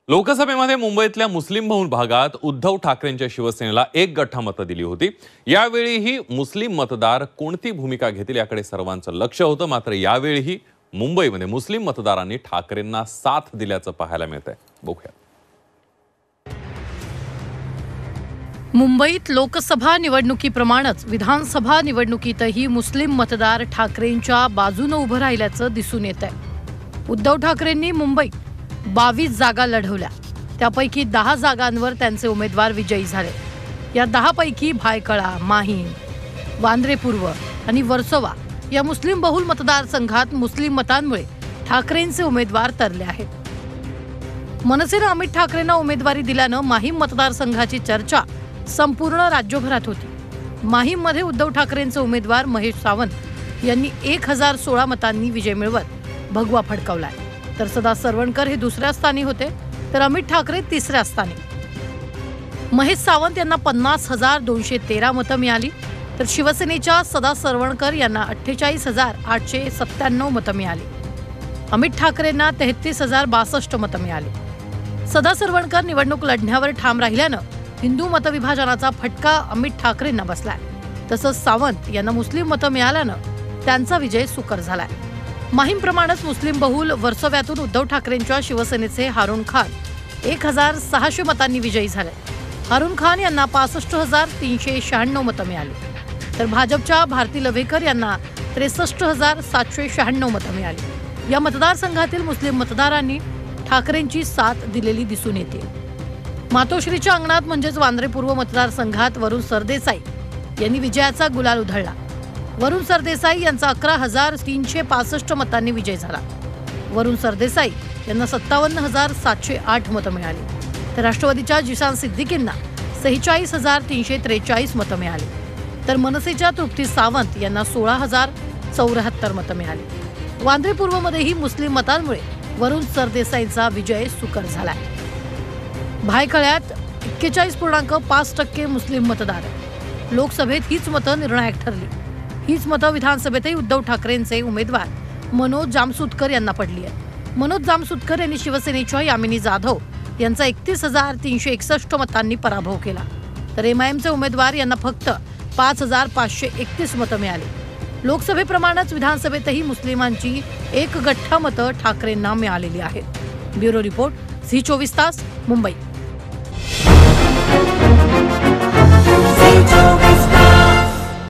लोकसभेमध्ये मुंबईतल्या मुस्लिम बहुल भागात उद्धव ठाकरेंच्या शिवसेनेला एक गठ्ठा मतं दिली होती। यावेळीही मुस्लिम मतदार कोणती भूमिका घेतील याकडे सर्वांचं लक्ष होतं। मात्र यावेळीही मुंबईमध्ये मुस्लिम मतदारांनी ठाकरेंना साथ दिल्याचं पाहायला मिळतंय। बघूया। मुंबईत लोकसभा निवडणुकीप्रमाणेच विधानसभा निवडणुकीतही मुस्लिम मतदार ठाकरेंच्या बाजूने उभं राहिल्याचं दिसून येतंय। उद्धव ठाकरेंनी मुंबईत 22 जागा लढवल्या, त्यापैकी 10 जागांवर त्यांचे उमेदवार विजयी झाले। या 10 पैकी भायखळा, माहीम, वांद्रे पूर्व आणि वर्सोवा या मुस्लिम बहुल मतदारसंघात मुस्लिम मतांमुळे ठाकरेंचे उमेदवार तरले आहेत। मनसेने अमित ठाकरेंना उमेदवारी दिल्यानं माहीम मतदारसंघाची चर्चा संपूर्ण राज्यभरात होती। माहीममध्ये उद्धव ठाकरेंचे उमेदवार महेश सावंत यांनी 1016 मतांनी विजय मिळवत भगवा फडकावलाय, तर सदा सरवणकर हे दुसऱ्या स्थानी होते, तर अमित ठाकरे तिसऱ्या स्थानी। महेश सावंत यांना 50,213 मतं मिळाली, तर शिवसेनेच्या सदा सरवणकर यांना 48,897 मतं मिळाली। अमित ठाकरेंना 33,062 मतं मिळाली। सदा सरवणकर निवडणूक लढण्यावर ठाम राहिल्यानं हिंदू मतविभाजनाचा फटका अमित ठाकरेंना बसलाय। तसंच सावंत यांना मुस्लिम मतं मिळाल्यानं त्यांचा विजय सुकर झालाय। माहीमप्रमाणेच मुस्लिम बहुल वर्सोव्यातून उद्धव ठाकरेंच्या शिवसेनेचे हारून खान 1,600 मतांनी विजयी झाले। हारून खान यांना 65,396 मतं मिळाली, तर भाजपच्या भारती लवेकर यांना 63,796 मतं मिळाली। या मतदारसंघातील मुस्लिम मतदारांनी ठाकरेंची साथ दिलेली दिसून येते। मातोश्रीच्या अंगणात म्हणजेच वांद्रे पूर्व मतदारसंघात वरुण सरदेसाई यांनी विजयाचा गुलाल उधळला। वरुण सरदेसाई यांचा 11,365 मतांनी विजय झाला। वरुण सरदेसाई यांना 57,708 मतं मिळाली, तर राष्ट्रवादीच्या जिशान सिद्दीकींना 46,343 मतं मिळाली, तर मनसेच्या तृप्ती सावंत यांना 16,074 मतं मिळाली। वांद्रे पूर्वमध्येही मुस्लिम मतांमुळे वरुण सरदेसाईंचा विजय सुकर झालाय। भायखळ्यात 41.5% मुस्लिम मतदार। लोकसभेत हीच मतं निर्णायक ठरली। हीच मतं विधानसभेतही उद्धव ठाकरेंचे उमेदवार मनोज जामसुदकर यांना पडली आहेत। मनोज जामसुदकर यांनी शिवसेनेच्या यामिनी जाधव यांचा 31,361 मतांनी पराभव केला, तर एमआयएमचे उमेदवार यांना फक्त 5,531 मतं मिळाली। लोकसभेप्रमाणेच विधानसभेतही मुस्लिमांची एक गठ्ठा मतं ठाकरेंना मिळालेली आहेत। ब्युरो रिपोर्ट, झी 24 तास, मुंबई।